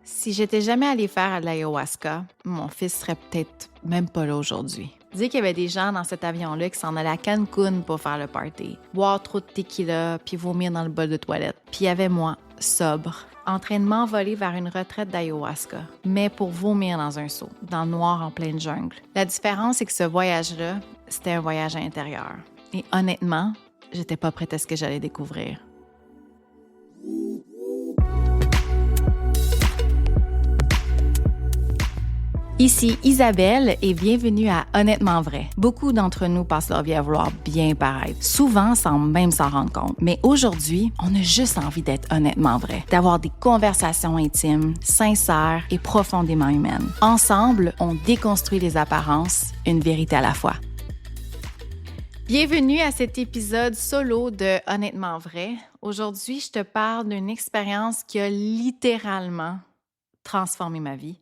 Si j'étais jamais allée faire de l'ayahuasca, mon fils serait peut-être même pas là aujourd'hui. Dire qu'il y avait des gens dans cet avion-là qui s'en allaient à Cancun pour faire le party, boire trop de tequila puis vomir dans le bol de toilette. Puis il y avait moi, sobre, en train de m'envoler vers une retraite d'ayahuasca, mais pour vomir dans un seau, dans le noir en pleine jungle. La différence, c'est que ce voyage-là, c'était un voyage intérieur. Et honnêtement, j'étais pas prête à ce que j'allais découvrir. Ici Isabelle et bienvenue à Honnêtement vrai. Beaucoup d'entre nous passent leur vie à vouloir bien paraître, souvent sans même s'en rendre compte. Mais aujourd'hui, on a juste envie d'être honnêtement vrai, d'avoir des conversations intimes, sincères et profondément humaines. Ensemble, on déconstruit les apparences, une vérité à la fois. Bienvenue à cet épisode solo de Honnêtement vrai. Aujourd'hui, je te parle d'une expérience qui a littéralement transformé ma vie.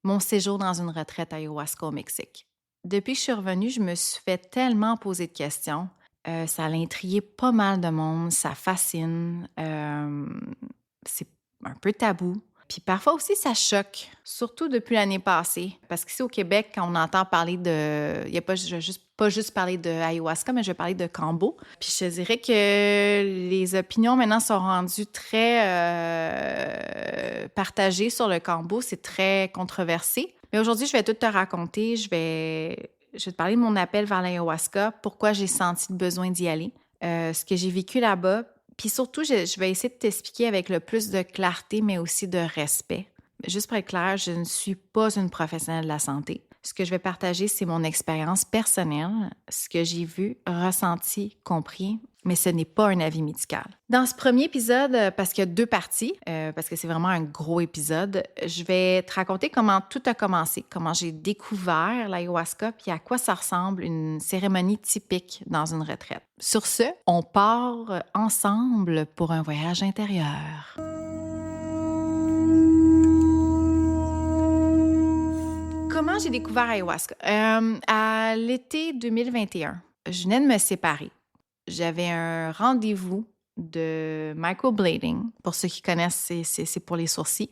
Mon séjour dans une retraite ayahuasca au Mexique. Depuis que je suis revenue, je me suis fait tellement poser de questions. Ça a intrigué pas mal de monde, ça fascine. C'est un peu tabou. Puis parfois aussi, ça choque, surtout depuis l'année passée. Parce qu'ici au Québec, quand on entend parler de... Il n'y a pas juste parler de ayahuasca, mais je vais parler de kambo. Puis je te dirais que les opinions maintenant sont rendues très partagées sur le kambo. C'est très controversé. Mais aujourd'hui, je vais tout te raconter. Je vais te parler de mon appel vers l'ayahuasca, pourquoi j'ai senti le besoin d'y aller, ce que j'ai vécu là-bas. Puis surtout, je vais essayer de t'expliquer avec le plus de clarté, mais aussi de respect. Juste pour être clair, je ne suis pas une professionnelle de la santé. Ce que je vais partager, c'est mon expérience personnelle, ce que j'ai vu, ressenti, compris, mais ce n'est pas un avis médical. Dans ce premier épisode, parce qu'il y a 2 parties, parce que c'est vraiment un gros épisode, je vais te raconter comment tout a commencé, comment j'ai découvert l'ayahuasca, puis à quoi ça ressemble une cérémonie typique dans une retraite. Sur ce, on part ensemble pour un voyage intérieur. Comment j'ai découvert ayahuasca? À l'été 2021, je venais de me séparer. J'avais un rendez-vous de microblading. Pour ceux qui connaissent, c'est pour les sourcils.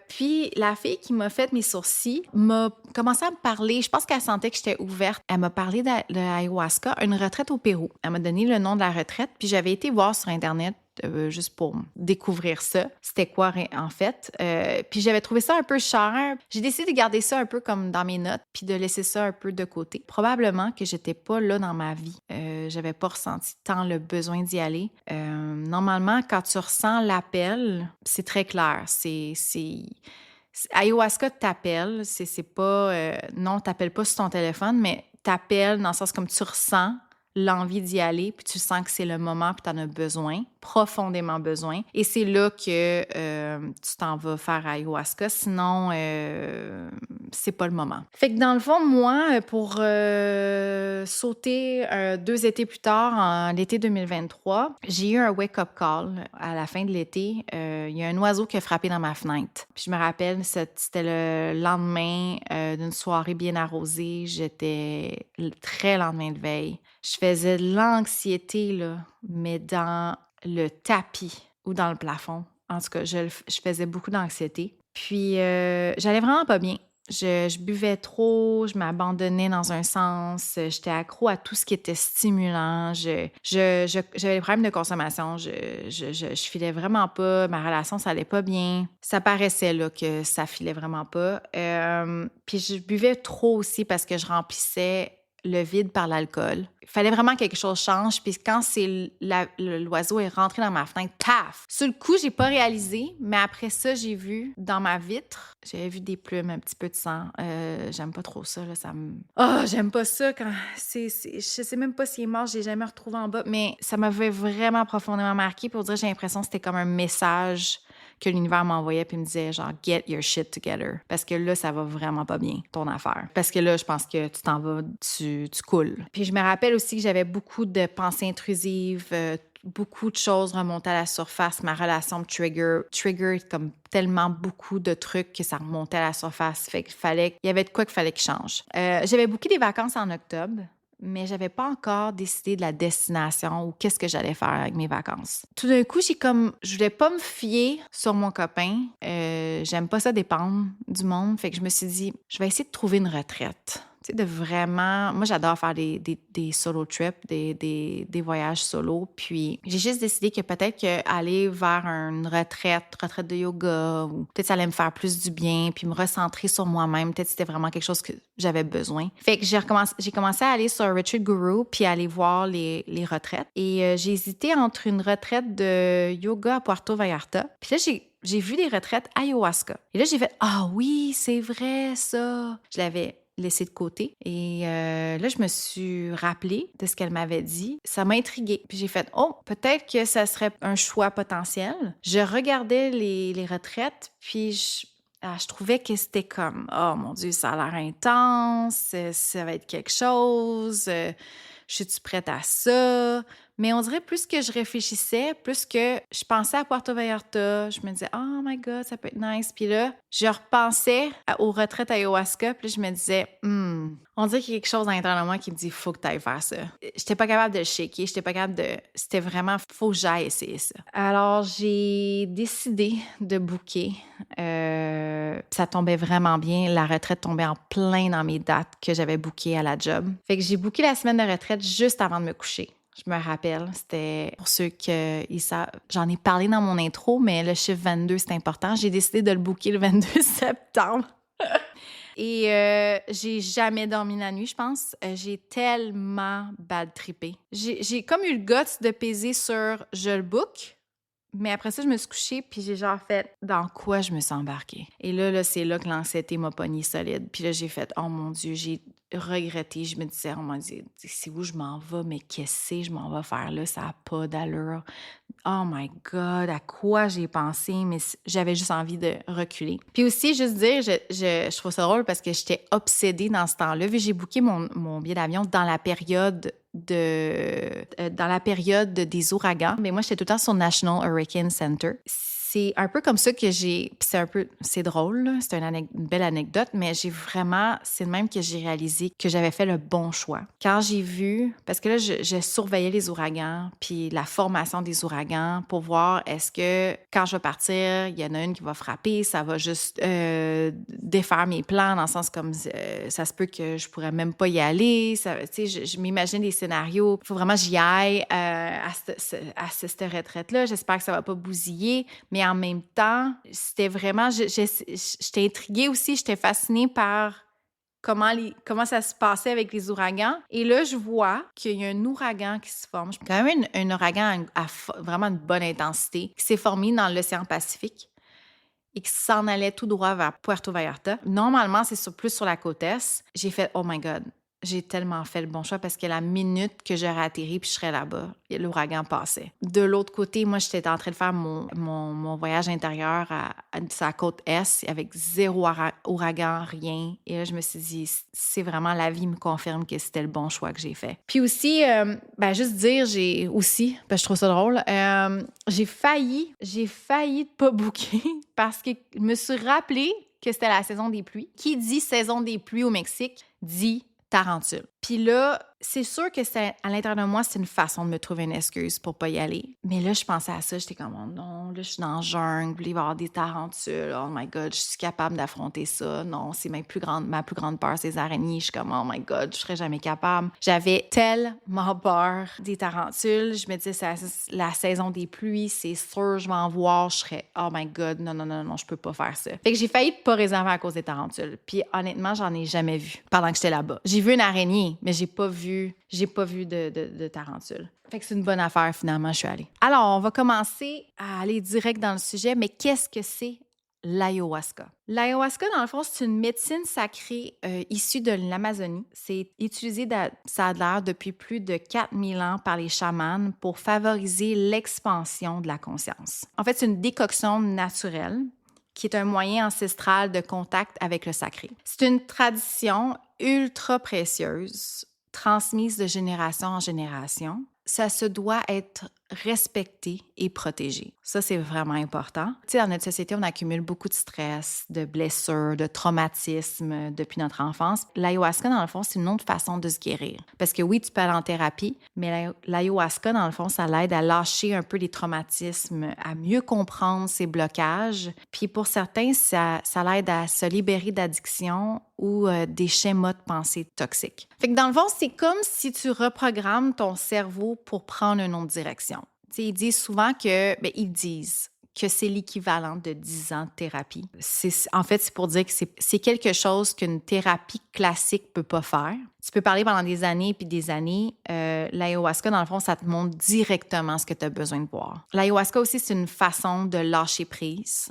Puis la fille qui m'a fait mes sourcils m'a commencé à me parler. Je pense qu'elle sentait que j'étais ouverte. Elle m'a parlé de l'ayahuasca, une retraite au Pérou. Elle m'a donné le nom de la retraite. Puis j'avais été voir sur Internet juste pour découvrir ça. C'était quoi en fait? Puis j'avais trouvé ça un peu cher. J'ai décidé de garder ça un peu comme dans mes notes puis de laisser ça un peu de côté. Probablement que j'étais pas là dans ma vie. J'avais pas ressenti tant le besoin d'y aller. Normalement, quand tu ressens l'appel, c'est très clair. Ayahuasca t'appelle. C'est pas... non, t'appelles pas sur ton téléphone, mais t'appelle dans le sens comme tu ressens l'envie d'y aller, puis tu sens que c'est le moment, puis tu en as besoin, profondément besoin. Et c'est là que tu t'en vas faire ayahuasca, sinon, c'est pas le moment. Fait que dans le fond, moi, pour sauter 2 étés plus tard, en l'été 2023, j'ai eu un wake-up call à la fin de l'été. Il y a un oiseau qui a frappé dans ma fenêtre. Puis je me rappelle, c'était le lendemain d'une soirée bien arrosée. J'étais très lendemain de veille. Je faisais de l'anxiété, là, mais dans le tapis ou dans le plafond. En tout cas, je faisais beaucoup d'anxiété. Puis, j'allais vraiment pas bien. Je buvais trop, je m'abandonnais dans un sens, j'étais accro à tout ce qui était stimulant. J'avais des problèmes de consommation, je filais vraiment pas, ma relation, ça allait pas bien. Ça paraissait là que ça filait vraiment pas. Puis je buvais trop aussi parce que je remplissais le vide par l'alcool. Il fallait vraiment que quelque chose change. Puis quand l'oiseau est rentré dans ma fenêtre, paf! Sur le coup, j'ai pas réalisé, mais après ça, j'ai vu dans ma vitre, j'avais vu des plumes, un petit peu de sang. J'aime pas trop ça, là, ça me... Oh, j'aime pas ça quand... Je sais même pas s'il est mort, je l'ai jamais retrouvé en bas, mais ça m'avait vraiment profondément marqué. Pour dire, j'ai l'impression que c'était comme un message que l'univers m'envoyait puis me disait genre « Get your shit together ». Parce que là, ça va vraiment pas bien, ton affaire. Parce que là, je pense que tu t'en vas, tu coules. Puis je me rappelle aussi que j'avais beaucoup de pensées intrusives, beaucoup de choses remontaient à la surface. Ma relation me trigger comme tellement beaucoup de trucs que ça remontait à la surface. Fait qu'il y avait de quoi qu'il fallait qu'il change. J'avais booké des vacances en octobre. mais j'avais pas encore décidé de la destination ou qu'est-ce que j'allais faire avec mes vacances. Tout d'un coup, je voulais pas me fier sur mon copain. J'aime pas ça dépendre du monde. Fait que je me suis dit, je vais essayer de trouver une retraite. Tu sais, de vraiment... Moi, j'adore faire des solo trips, des voyages solo. Puis, j'ai juste décidé que peut-être qu'aller vers une retraite de yoga, ou peut-être ça allait me faire plus du bien, puis me recentrer sur moi-même. Peut-être que c'était vraiment quelque chose que j'avais besoin. Fait que j'ai commencé à aller sur Retreat Guru, puis aller voir les retraites. Et j'ai hésité entre une retraite de yoga à Puerto Vallarta. Puis là, j'ai vu des retraites ayahuasca. Et là, j'ai fait « Ah oui, c'est vrai, ça! » Je l'avais laissé de côté. Et là, je me suis rappelée de ce qu'elle m'avait dit. Ça m'a intriguée. Puis j'ai fait « Oh, peut-être que ça serait un choix potentiel. » Je regardais les retraites, puis je trouvais que c'était comme « Oh mon Dieu, ça a l'air intense, ça va être quelque chose, je suis-tu prête à ça? » Mais on dirait plus que je réfléchissais, plus que je pensais à Puerto Vallarta, je me disais « Oh my God, ça peut être nice. » Puis là, je repensais aux retraites ayahuasca, puis là, je me disais « On dirait qu'il y a quelque chose à l'intérieur de moi qui me dit « Faut que tu ailles faire ça. » J'étais pas capable de le shaker, j'étais pas capable de... C'était vraiment « Faut que j'aille essayer ça. » Alors, j'ai décidé de booker. Ça tombait vraiment bien. La retraite tombait en plein dans mes dates que j'avais bookées à la job. Fait que j'ai booké la semaine de retraite juste avant de me coucher. Je me rappelle, c'était pour ceux qui savent, j'en ai parlé dans mon intro, mais le chiffre 22, c'est important. J'ai décidé de le booker le 22 septembre. Et j'ai jamais dormi la nuit, je pense. J'ai tellement bad trippé. J'ai comme eu le guts de peser sur « je le book », mais après ça, je me suis couchée, puis j'ai genre fait « dans quoi je me suis embarquée? » Et là, c'est là que l'anxiété m'a pognée solide. Puis là, j'ai fait « oh mon Dieu », j'ai regretté. Je me disais « oh mon Dieu, c'est où je m'en vais? Mais qu'est-ce que je m'en vais faire là? Ça n'a pas d'allure. Oh my God, à quoi j'ai pensé? » Mais j'avais juste envie de reculer. Puis aussi, juste dire, je trouve ça drôle parce que j'étais obsédée dans ce temps-là. Vu que j'ai booké mon billet d'avion dans la période des ouragans. Mais moi, j'étais tout le temps sur National Hurricane Center. C'est un peu comme ça que c'est drôle, là. C'est une belle anecdote, mais c'est de même que j'ai réalisé que j'avais fait le bon choix. Quand j'ai vu, parce que là, je surveillais les ouragans, puis la formation des ouragans pour voir est-ce que quand je vais partir, il y en a une qui va frapper, ça va juste défaire mes plans, dans le sens comme ça se peut que je pourrais même pas y aller. Tu sais, je m'imagine des scénarios. Il faut vraiment que j'y aille à cette retraite-là. J'espère que ça va pas bousiller. Mais en même temps, c'était vraiment... J'étais intriguée aussi, j'étais fascinée par comment ça se passait avec les ouragans. Et là, je vois qu'il y a un ouragan qui se forme. Quand même un ouragan à vraiment une bonne intensité qui s'est formé dans l'océan Pacifique et qui s'en allait tout droit vers Puerto Vallarta. Normalement, c'est plus sur la côte est. J'ai fait « oh my God ». J'ai tellement fait le bon choix parce que la minute que j'aurais atterri puis je serais là-bas, l'ouragan passait. De l'autre côté, moi, j'étais en train de faire mon voyage intérieur à la côte Est avec zéro ouragan, rien. Et là, je me suis dit, c'est vraiment la vie me confirme que c'était le bon choix que j'ai fait. Puis aussi, juste dire, je trouve ça drôle, j'ai failli de pas booker parce que je me suis rappelé que c'était la saison des pluies. Qui dit saison des pluies au Mexique dit tarentule. Puis là, c'est sûr que à l'intérieur de moi, c'est une façon de me trouver une excuse pour pas y aller. Mais là, je pensais à ça, j'étais comme oh non, là, je suis dans le jungle, il va y avoir des tarentules. Oh my God, je suis capable d'affronter ça. Non, c'est ma plus grande peur, c'est les araignées. Je suis comme oh my God, je serais jamais capable. J'avais tellement peur des tarentules. Je me disais, c'est la saison des pluies, c'est sûr, je vais en voir. Je serais oh my God, non, je peux pas faire ça. Fait que j'ai failli pas réserver à cause des tarentules. Puis honnêtement, j'en ai jamais vu pendant que j'étais là-bas. J'ai vu une araignée, mais j'ai pas vu de tarentule. Fait que c'est une bonne affaire, finalement, je suis allée. Alors, on va commencer à aller direct dans le sujet, mais qu'est-ce que c'est l'ayahuasca? L'ayahuasca, dans le fond, c'est une médecine sacrée issue de l'Amazonie. C'est utilisé, ça a l'air, depuis plus de 4000 ans par les chamans pour favoriser l'expansion de la conscience. En fait, c'est une décoction naturelle qui est un moyen ancestral de contact avec le sacré. C'est une tradition ultra précieuse, transmise de génération en génération. Ça se doit être respecté et protégé. Ça, c'est vraiment important. Tu sais, dans notre société, on accumule beaucoup de stress, de blessures, de traumatismes depuis notre enfance. L'ayahuasca, dans le fond, c'est une autre façon de se guérir. Parce que oui, tu peux aller en thérapie, mais l'ayahuasca, dans le fond, ça l'aide à lâcher un peu les traumatismes, à mieux comprendre ses blocages. Puis pour certains, ça l'aide à se libérer d'addiction ou des schémas de pensée toxiques. Fait que dans le fond, c'est comme si tu reprogrammes ton cerveau pour prendre une autre direction. T'sais, ils disent souvent que, ils disent que c'est l'équivalent de 10 ans de thérapie. En fait, c'est pour dire que c'est quelque chose qu'une thérapie classique peut pas faire. Tu peux parler pendant des années puis des années. L'ayahuasca, dans le fond, ça te montre directement ce que tu as besoin de voir. L'ayahuasca aussi, c'est une façon de lâcher prise.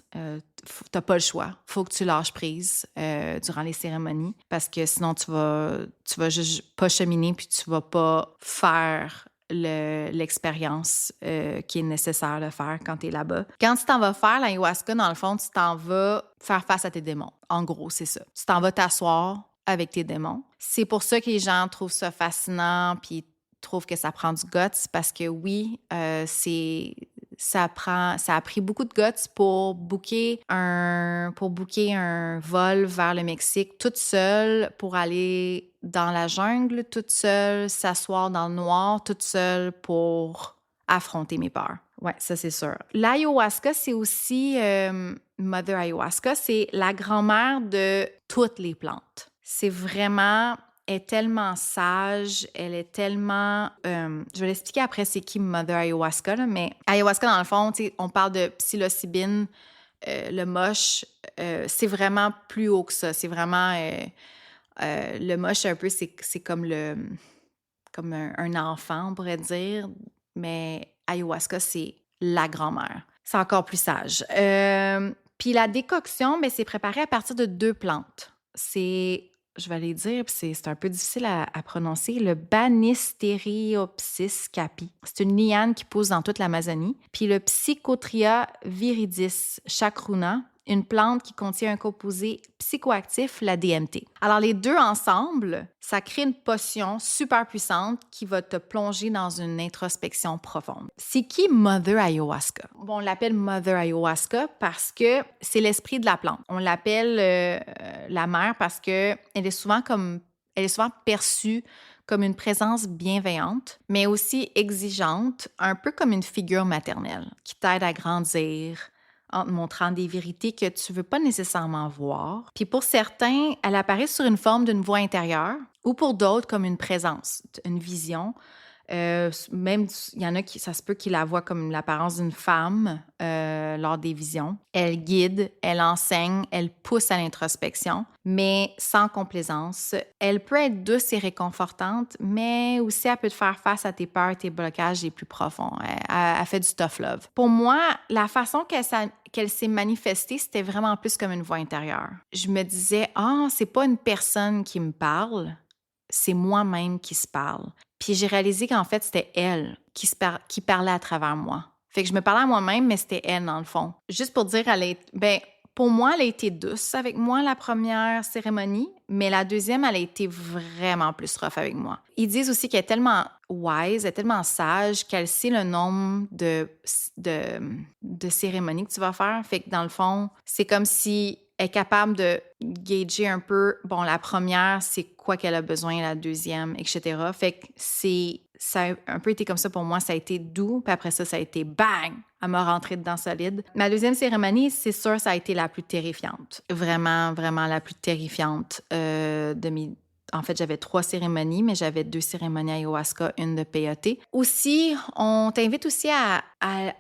T'as pas le choix. Faut que tu lâches prise durant les cérémonies parce que sinon, tu vas juste pas cheminer puis tu vas pas faire l'expérience qui est nécessaire de faire quand tu es là-bas. Quand tu t'en vas faire l'ayahuasca, dans le fond, tu t'en vas faire face à tes démons. En gros, c'est ça. Tu t'en vas t'asseoir avec tes démons. C'est pour ça que les gens trouvent ça fascinant puis trouvent que ça prend du guts parce que oui, ça a pris beaucoup de guts pour booker un vol vers le Mexique toute seule pour aller dans la jungle, toute seule, s'asseoir dans le noir, toute seule pour affronter mes peurs. Ouais, ça c'est sûr. L'ayahuasca, c'est aussi Mother Ayahuasca, c'est la grand-mère de toutes les plantes. C'est vraiment est tellement sage, elle est tellement... je vais l'expliquer après c'est qui Mother Ayahuasca, là, mais Ayahuasca, dans le fond, on parle de psilocybine, le moche, c'est vraiment plus haut que ça. C'est vraiment... le moche, un peu, c'est comme un enfant, on pourrait dire, mais Ayahuasca, c'est la grand-mère. C'est encore plus sage. Puis la décoction, c'est préparé à partir de 2 plantes. Je vais les dire, puis c'est un peu difficile à prononcer, le Banisteriopsis capi. C'est une liane qui pousse dans toute l'Amazonie. Puis le Psychotria viridis chacruna, une plante qui contient un composé psychoactif, la DMT. Alors, les deux ensemble, ça crée une potion super puissante qui va te plonger dans une introspection profonde. C'est qui Mother Ayahuasca? Bon, on l'appelle Mother Ayahuasca parce que c'est l'esprit de la plante. On l'appelle la mère parce que elle est souvent perçue comme une présence bienveillante, mais aussi exigeante, un peu comme une figure maternelle qui t'aide à grandir, en te montrant des vérités que tu ne veux pas nécessairement voir. Puis pour certains, elle apparaît sur une forme d'une voix intérieure ou pour d'autres comme une présence, une vision. Même, il y en a qui, ça se peut qu'ils la voient comme l'apparence d'une femme lors des visions. Elle guide, elle enseigne, elle pousse à l'introspection, mais sans complaisance. Elle peut être douce et réconfortante, mais aussi elle peut te faire face à tes peurs, tes blocages les plus profonds. Elle fait du tough love. Pour moi, la façon qu'elle s'est manifestée, c'était vraiment plus comme une voix intérieure. Je me disais, c'est pas une personne qui me parle, c'est moi-même qui se parle. Puis j'ai réalisé qu'en fait, c'était elle qui parlait à travers moi. Fait que je me parlais à moi-même, mais c'était elle, dans le fond. Juste pour dire, pour moi, elle a été douce avec moi la première cérémonie, mais la deuxième, elle a été vraiment plus rough avec moi. Ils disent aussi qu'elle est tellement wise, elle est tellement sage qu'elle sait le nombre de cérémonies que tu vas faire. Fait que dans le fond, c'est comme si elle est capable de gager un peu, la première, c'est quoi qu'elle a besoin, la deuxième, etc. Fait que ça a un peu été comme ça pour moi, ça a été doux, puis après ça a été bang! Elle m'a rentré dedans solide. Ma deuxième cérémonie, c'est sûr, ça a été la plus terrifiante. Vraiment, vraiment la plus terrifiante En fait, j'avais 3 cérémonies, mais j'avais 2 cérémonies ayahuasca, une de peyote. Aussi, on t'invite aussi à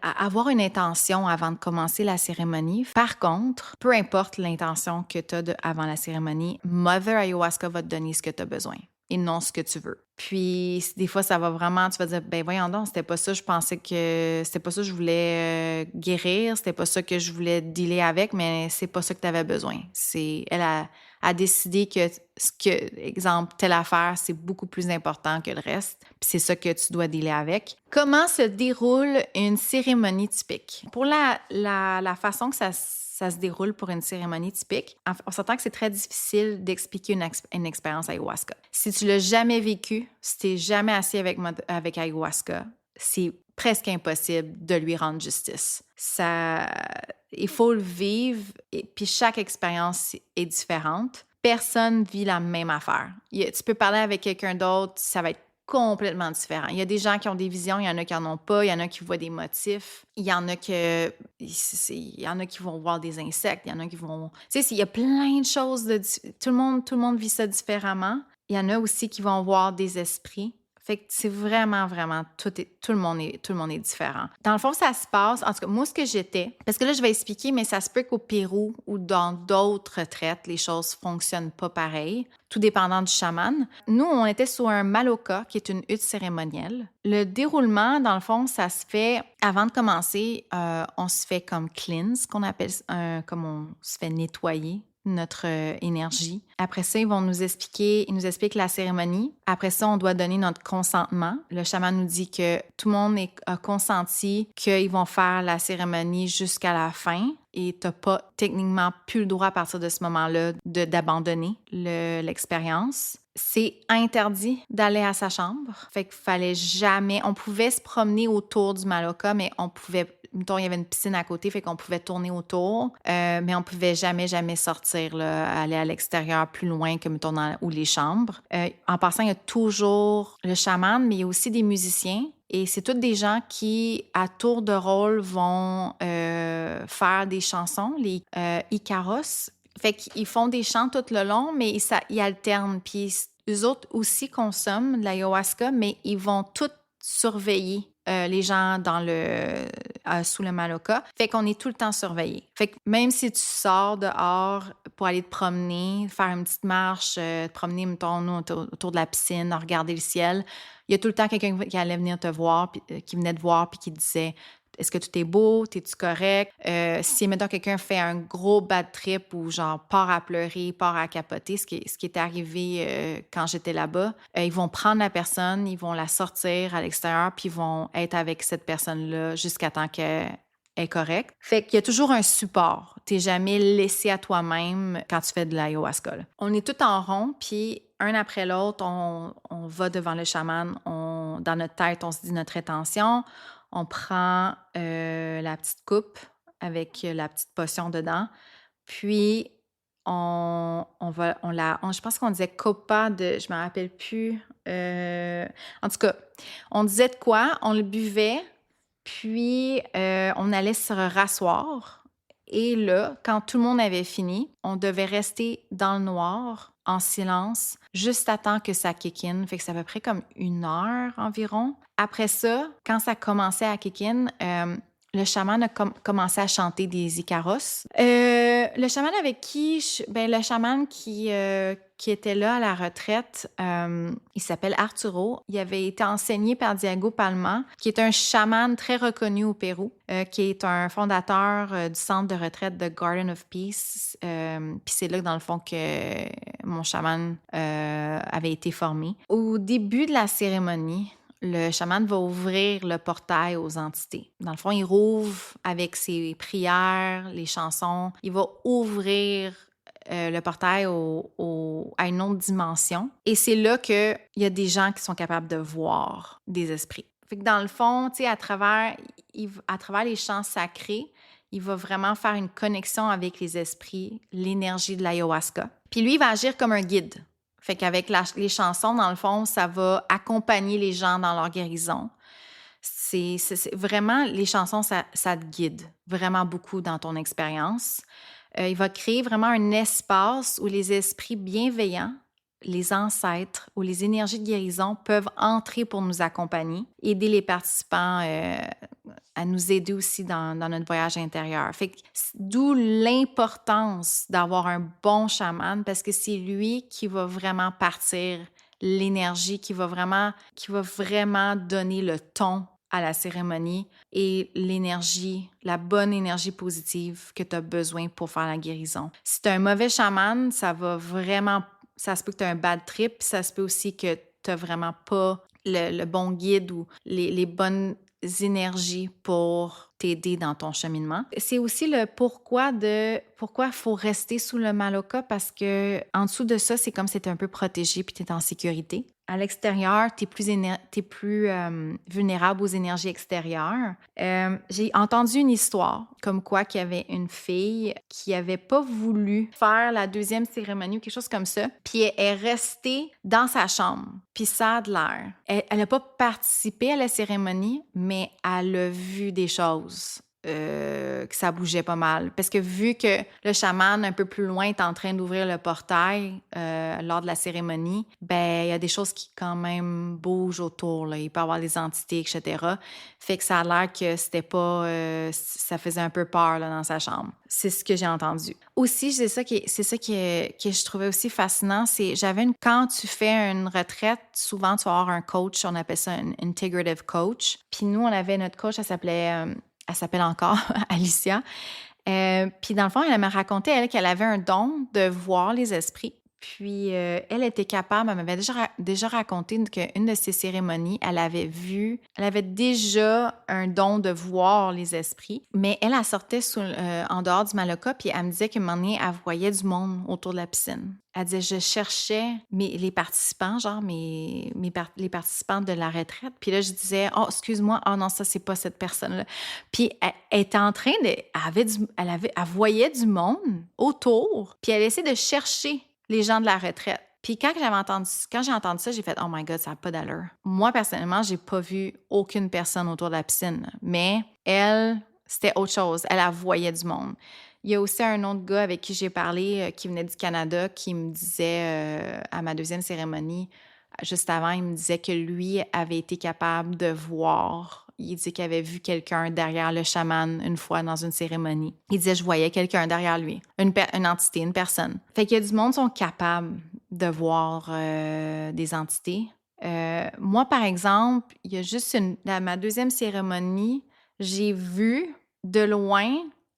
avoir une intention avant de commencer la cérémonie. Par contre, peu importe l'intention que tu as avant la cérémonie, Mother Ayahuasca va te donner ce que tu as besoin et non ce que tu veux. Puis, des fois, ça va vraiment, tu vas dire, voyons donc, c'était pas ça, je pensais que c'était pas ça que je voulais guérir, c'était pas ça que je voulais dealer avec, mais c'est pas ça que tu avais besoin. Elle a décidé que exemple, telle affaire, c'est beaucoup plus important que le reste, puis c'est ça que tu dois dealer avec. Comment se déroule une cérémonie typique? Pour la façon que ça se déroule pour une cérémonie typique, on s'entend que c'est très difficile d'expliquer une expérience ayahuasca. Si tu l'as jamais vécu, si tu n'es jamais assis avec ayahuasca, c'est presque impossible de lui rendre justice. Il faut le vivre, et puis chaque expérience est différente. Personne vit la même affaire. Tu peux parler avec quelqu'un d'autre, ça va être complètement différent. Il y a des gens qui ont des visions, il y en a qui n'en ont pas, il y en a qui voient des motifs, il y en a qui vont voir des insectes, il y en a qui vont... Tu sais, il y a plein de choses, tout le monde vit ça différemment. Il y en a aussi qui vont voir des esprits. Fait que c'est vraiment, vraiment, tout le monde est différent. Dans le fond, ça se passe, en tout cas, moi, ce que j'étais, parce que là, je vais expliquer, mais ça se peut qu'au Pérou ou dans d'autres retraites, les choses fonctionnent pas pareil, tout dépendant du chaman. Nous, on était sur un maloka, qui est une hutte cérémonielle. Le déroulement, dans le fond, ça se fait, avant de commencer, on se fait comme cleanse, qu'on appelle, comme on se fait nettoyer notre énergie. Après ça, ils nous expliquent la cérémonie. Après ça, on doit donner notre consentement. Le chaman nous dit que tout le monde a consenti qu'ils vont faire la cérémonie jusqu'à la fin et tu n'as pas techniquement plus le droit à partir de ce moment-là d'abandonner l'expérience. C'est interdit d'aller à sa chambre. Fait qu'il fallait jamais... On pouvait se promener autour du maloka, mais on pouvait... Mettons, il y avait une piscine à côté, fait qu'on pouvait tourner autour, mais on pouvait jamais sortir, là, aller à l'extérieur plus loin que, mettons, ou les chambres. En passant, il y a toujours le chaman, mais il y a aussi des musiciens. Et c'est tous des gens qui, à tour de rôle, vont faire des chansons, les Icaros. Fait qu'ils font des chants tout le long, mais ils alternent. Puis eux autres aussi consomment de l'ayahuasca, mais ils vont tous surveiller les gens sous le maloka. Fait qu'on est tout le temps surveillé. Fait que même si tu sors dehors pour aller te promener, faire une petite marche, te promener, mettons, autour de la piscine, regarder le ciel, il y a tout le temps quelqu'un qui allait venir te voir, qui venait te voir, puis qui disait... Est-ce que tout est beau? T'es-tu correct? Si, mettons, quelqu'un fait un gros bad trip ou genre part à pleurer, part à capoter, ce qui est arrivé quand j'étais là-bas, ils vont prendre la personne, ils vont la sortir à l'extérieur, puis ils vont être avec cette personne-là jusqu'à temps qu'elle est correcte. Fait qu'il y a toujours un support. T'es jamais laissé à toi-même quand tu fais de l'ayahuasca. On est tout en rond, puis un après l'autre, on va devant le chaman. Dans notre tête, on se dit notre intention. On prend la petite coupe avec la petite potion dedans, puis je pense qu'on disait copa je me rappelle plus. En tout cas, on disait de quoi, on le buvait, puis on allait se rasseoir. Et là, quand tout le monde avait fini, on devait rester dans le noir, en silence, juste à temps que ça kick in. Fait que c'est à peu près comme 1 heure environ. Après ça, quand ça commençait à kick in, le chaman a commencé à chanter des Icaros. Le chaman le chaman qui était là à la retraite, il s'appelle Arturo. Il avait été enseigné par Diego Palma, qui est un chaman très reconnu au Pérou, qui est un fondateur du centre de retraite de Garden of Peace. Puis c'est là, dans le fond, que mon chaman avait été formé. Au début de la cérémonie, le chaman va ouvrir le portail aux entités. Dans le fond, il rouvre avec ses prières, les chansons. Il va ouvrir le portail à une autre dimension. Et c'est là qu'il y a des gens qui sont capables de voir des esprits. Fait que dans le fond, tu sais, à travers les chants sacrés, il va vraiment faire une connexion avec les esprits, l'énergie de l'ayahuasca. Puis lui, il va agir comme un guide. Fait qu'avec les chansons, dans le fond, ça va accompagner les gens dans leur guérison. C'est vraiment, les chansons, ça te guide vraiment beaucoup dans ton expérience. Il va créer vraiment un espace où les esprits bienveillants, les ancêtres ou les énergies de guérison peuvent entrer pour nous accompagner, aider les participants à nous aider aussi dans notre voyage intérieur. Fait que, d'où l'importance d'avoir un bon chaman, parce que c'est lui qui va vraiment partir l'énergie, qui va vraiment donner le ton à la cérémonie et l'énergie, la bonne énergie positive que tu as besoin pour faire la guérison. Si tu as un mauvais chaman, ça se peut que tu as un bad trip, ça se peut aussi que tu n'as vraiment pas le bon guide ou les bonnes énergies pour t'aider dans ton cheminement. C'est aussi le pourquoi il faut rester sous le Maloka, parce que en dessous de ça, c'est comme si t'es un peu protégé puis t'es en sécurité. À l'extérieur, t'es plus vulnérable aux énergies extérieures. J'ai entendu une histoire comme quoi qu'il y avait une fille qui avait pas voulu faire la deuxième cérémonie ou quelque chose comme ça, puis elle est restée dans sa chambre. Puis ça a de l'air. Elle n'a pas participé à la cérémonie, mais elle a vu des choses. Que ça bougeait pas mal. Parce que vu que le chaman, un peu plus loin, est en train d'ouvrir le portail lors de la cérémonie, ben il y a des choses qui quand même bougent autour. Là. Il peut y avoir des entités, etc. Fait que ça a l'air que c'était pas... ça faisait un peu peur là, dans sa chambre. C'est ce que j'ai entendu. Aussi, c'est ça que je trouvais aussi fascinant, c'est quand tu fais une retraite, souvent tu vas avoir un coach, on appelle ça un integrative coach. Puis nous, on avait notre coach, elle s'appelle encore Alicia. Puis dans le fond, elle m'a raconté, qu'elle avait un don de voir les esprits. Puis elle était capable, elle m'avait déjà raconté qu'une de ses cérémonies, elle avait déjà un don de voir les esprits, mais elle sortait en dehors du Maloka, puis elle me disait qu'à un moment donné, elle voyait du monde autour de la piscine. Elle disait, je cherchais les participants, genre les participants de la retraite. Puis là, je disais, oh, excuse-moi, oh non, ça, c'est pas cette personne-là. Puis elle était en train elle voyait du monde autour, puis elle essayait de chercher les gens de la retraite. Puis quand j'ai entendu ça, j'ai fait « Oh my God, ça n'a pas d'allure ». Moi, personnellement, j'ai pas vu aucune personne autour de la piscine. Mais elle, c'était autre chose. Elle voyait du monde. Il y a aussi un autre gars avec qui j'ai parlé, qui venait du Canada, qui me disait, à ma deuxième cérémonie, juste avant, il me disait que lui avait été capable de voir. Il disait qu'il avait vu quelqu'un derrière le chaman une fois dans une cérémonie. Il disait, je voyais quelqu'un derrière lui, une entité, une personne. Fait qu'il y a du monde qui sont capables de voir des entités. Moi, par exemple, il y a juste à ma deuxième cérémonie, j'ai vu de loin,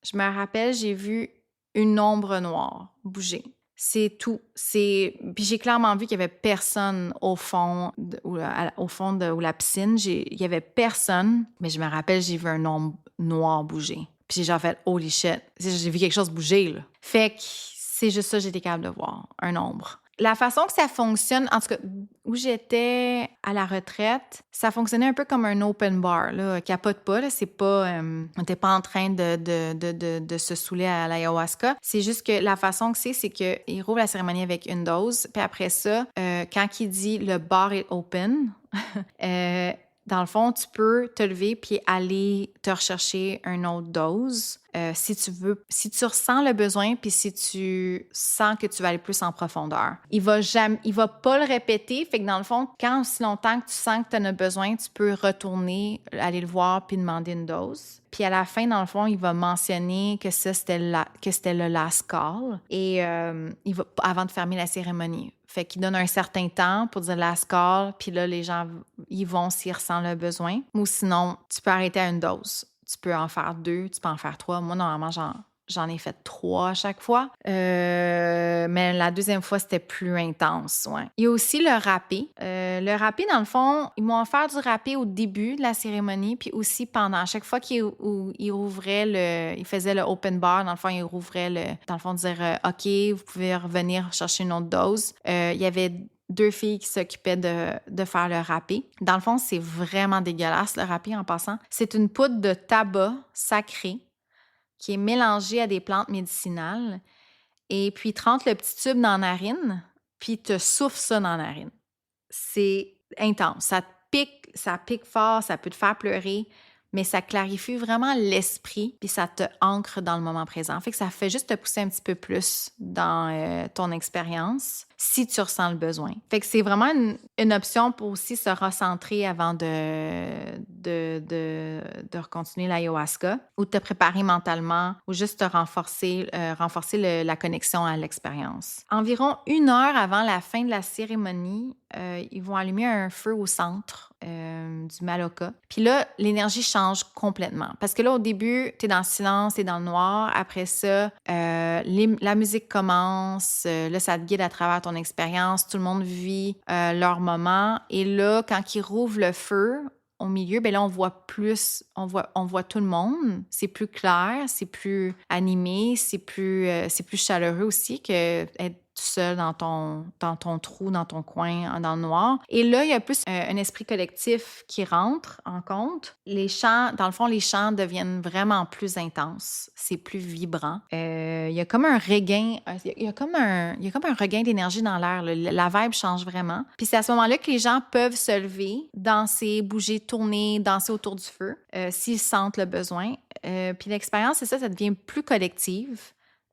je me rappelle, j'ai vu une ombre noire bouger. C'est tout. Puis j'ai clairement vu qu'il n'y avait personne au fond de la piscine. Il n'y avait personne, mais je me rappelle, j'ai vu un ombre noir bouger. Puis j'ai genre fait « Holy shit! » J'ai vu quelque chose bouger, là. Fait que c'est juste ça que j'étais capable de voir, un ombre. La façon que ça fonctionne, en tout cas, où j'étais à la retraite, ça fonctionnait un peu comme un open bar, là. Capote pas, là. C'est pas... on n'était pas en train de se saouler à l'ayahuasca. C'est juste que la façon que c'est qu'il rouvre la cérémonie avec une dose, puis après ça, quand il dit « le bar est open », dans le fond, tu peux te lever puis aller te rechercher une autre dose si tu veux, si tu ressens le besoin puis si tu sens que tu vas aller plus en profondeur. Il va pas le répéter, fait que dans le fond, quand aussi longtemps que tu sens que tu en as besoin, tu peux retourner, aller le voir puis demander une dose. Puis à la fin, dans le fond, il va mentionner que c'était le last call et avant de fermer la cérémonie. Fait qu'il donne un certain temps pour dire last call, puis là, les gens, ils vont s'ils ressentent le besoin. Ou sinon, tu peux arrêter à une dose. Tu peux en faire 2, tu peux en faire 3. Moi, normalement, j'en ai fait 3 à chaque fois. Mais la deuxième fois, c'était plus intense, ouais. Il y a aussi le râpé. Le râpé, dans le fond, ils m'ont offert du râpé au début de la cérémonie, puis aussi pendant. À chaque fois qu'il rouvrait il faisait le open bar, dans le fond, il rouvrait dans le fond, dire OK, vous pouvez revenir chercher une autre dose. Il y avait 2 filles qui s'occupaient de faire le râpé. Dans le fond, c'est vraiment dégueulasse, le râpé, en passant. C'est une poudre de tabac sacré qui est mélangée à des plantes médicinales. Et puis, ils te rentrent le petit tube dans la narine, puis ils te soufflent ça dans la narine. C'est intense. Ça pique fort, ça peut te faire pleurer, mais ça clarifie vraiment l'esprit, puis ça te ancre dans le moment présent. Fait que ça fait juste te pousser un petit peu plus dans ton expérience si tu ressens le besoin. Fait que c'est vraiment une option pour aussi se recentrer avant de continuer l'ayahuasca ou de te préparer mentalement ou juste te renforcer la connexion à l'expérience. Environ 1 heure avant la fin de la cérémonie, ils vont allumer un feu au centre du Maloka. Puis là, l'énergie change complètement. Parce que là, au début, t'es dans le silence, t'es dans le noir. Après ça, la musique commence. Là, ça te guide à travers ton expérience. Tout le monde vit leur moment. Et là, quand ils rouvrent le feu, au milieu, ben là, on voit plus, on voit tout le monde. C'est plus clair, c'est plus animé, c'est plus chaleureux aussi que être tout seul dans ton trou, dans ton coin, dans le noir. Et là, il y a plus un esprit collectif qui rentre en compte. Les chants, dans le fond, les chants deviennent vraiment plus intenses. C'est plus vibrant. Il y a comme un regain, il y a comme un regain d'énergie dans l'air. La vibe change vraiment. Puis c'est à ce moment-là que les gens peuvent se lever, danser, bouger, tourner, danser autour du feu, s'ils sentent le besoin. Puis l'expérience, c'est ça, ça devient plus collective.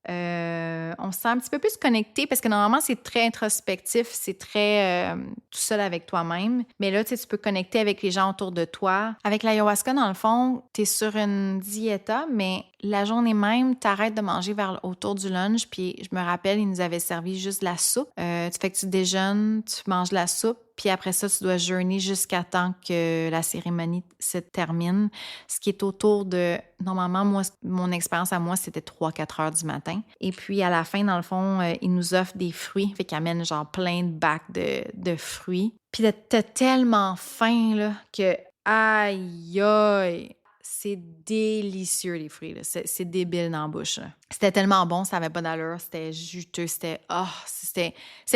On se sent un petit peu plus connecté parce que normalement, c'est très introspectif, c'est très tout seul avec toi-même. Mais là, tu sais, tu peux connecter avec les gens autour de toi. Avec l'ayahuasca, dans le fond, tu es sur une diéta, mais la journée même, tu arrêtes de manger autour du lunch. Puis je me rappelle, ils nous avaient servi juste de la soupe. Tu fais que tu déjeunes, tu manges de la soupe. Puis après ça, tu dois jeûner jusqu'à temps que la cérémonie se termine, ce qui est autour de... Normalement, moi, mon expérience à moi, c'était 3-4 heures du matin. Et puis, à la fin, dans le fond, ils nous offrent des fruits. Fait qu'ils amènent genre plein de bacs de fruits. Puis t'as tellement faim, là, que... Aïe, aïe! C'est délicieux, les fruits. Là. C'est débile dans la bouche. Là. C'était tellement bon, ça n'avait pas d'allure. C'était juteux. C'est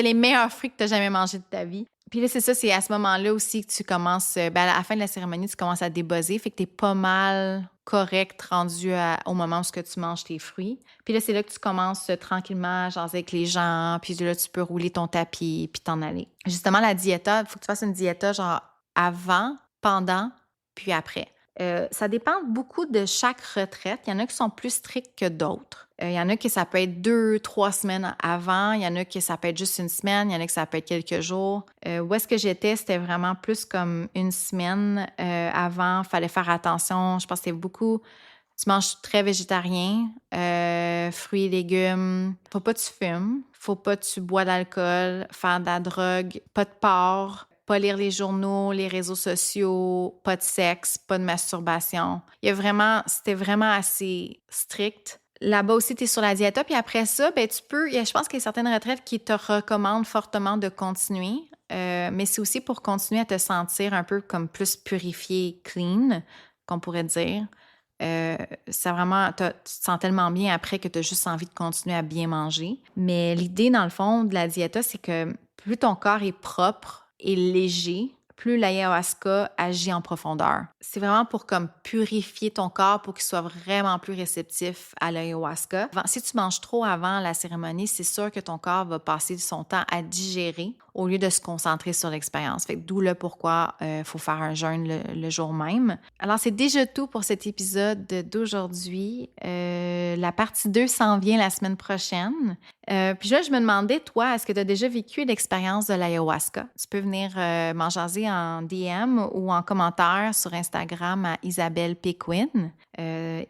les meilleurs fruits que tu as jamais mangés de ta vie. Puis là, c'est ça, c'est à ce moment-là aussi que tu commences... à la fin de la cérémonie, tu commences à débuzzer. Fait que tu es pas mal correct rendu au moment où tu manges tes fruits. Puis là, c'est là que tu commences tranquillement à jaser avec les gens. Puis là, tu peux rouler ton tapis puis t'en aller. Justement, la diéta, il faut que tu fasses une diéta genre avant, pendant, puis après. Ça dépend beaucoup de chaque retraite. Il y en a qui sont plus stricts que d'autres. Il y en a qui ça peut être 2-3 semaines avant. Il y en a qui ça peut être juste une semaine. Il y en a qui ça peut être quelques jours. Où est-ce que j'étais, c'était vraiment plus comme une semaine avant. Il fallait faire attention. Je pense que c'était beaucoup... Tu manges très végétarien, fruits et légumes. Faut pas que tu fumes. Faut pas que tu bois d'alcool, faire de la drogue, pas de porc. Pas lire les journaux, les réseaux sociaux, pas de sexe, pas de masturbation. C'était vraiment assez strict. Là-bas aussi, tu es sur la diète. Puis après ça, ben, je pense qu'il y a certaines retraites qui te recommandent fortement de continuer. Mais c'est aussi pour continuer à te sentir un peu comme plus purifié, clean, qu'on pourrait dire. Ça vraiment, tu te sens tellement bien après que tu as juste envie de continuer à bien manger. Mais l'idée, dans le fond, de la diète, c'est que plus ton corps est propre, et léger, plus l'ayahuasca agit en profondeur. C'est vraiment pour comme purifier ton corps pour qu'il soit vraiment plus réceptif à l'ayahuasca. Si tu manges trop avant la cérémonie, c'est sûr que ton corps va passer son temps à digérer au lieu de se concentrer sur l'expérience. Fait que d'où le pourquoi faut faire un jeûne le jour même. Alors, c'est déjà tout pour cet épisode d'aujourd'hui. La partie 2 s'en vient la semaine prochaine. Puis là, je me demandais, toi, est-ce que tu as déjà vécu l'expérience de l'ayahuasca? Tu peux venir m'en jaser en DM ou en commentaire sur Instagram à Isabelle Péquin.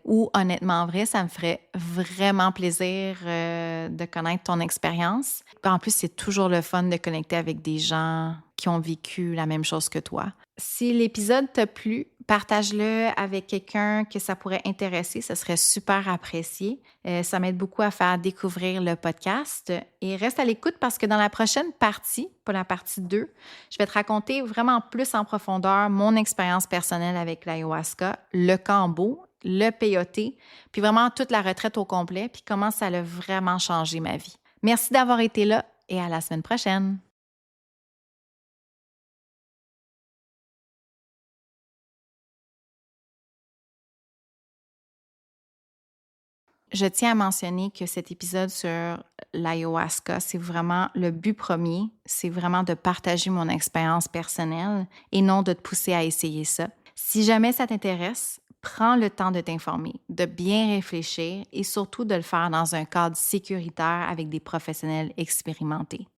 Ou honnêtement vrai, ça me ferait vraiment plaisir de connaître ton expérience. En plus, c'est toujours le fun de connecter avec des gens qui ont vécu la même chose que toi. Si l'épisode t'a plu, partage-le avec quelqu'un que ça pourrait intéresser. Ce serait super apprécié. Ça m'aide beaucoup à faire découvrir le podcast. Et reste à l'écoute parce que dans la prochaine partie, pas la partie 2, je vais te raconter vraiment plus en profondeur mon expérience personnelle avec l'ayahuasca, le kambo, le peyote, puis vraiment toute la retraite au complet, puis comment ça a vraiment changé ma vie. Merci d'avoir été là et à la semaine prochaine. Je tiens à mentionner que cet épisode sur l'ayahuasca, c'est vraiment le but premier, c'est vraiment de partager mon expérience personnelle et non de te pousser à essayer ça. Si jamais ça t'intéresse, prends le temps de t'informer, de bien réfléchir et surtout de le faire dans un cadre sécuritaire avec des professionnels expérimentés.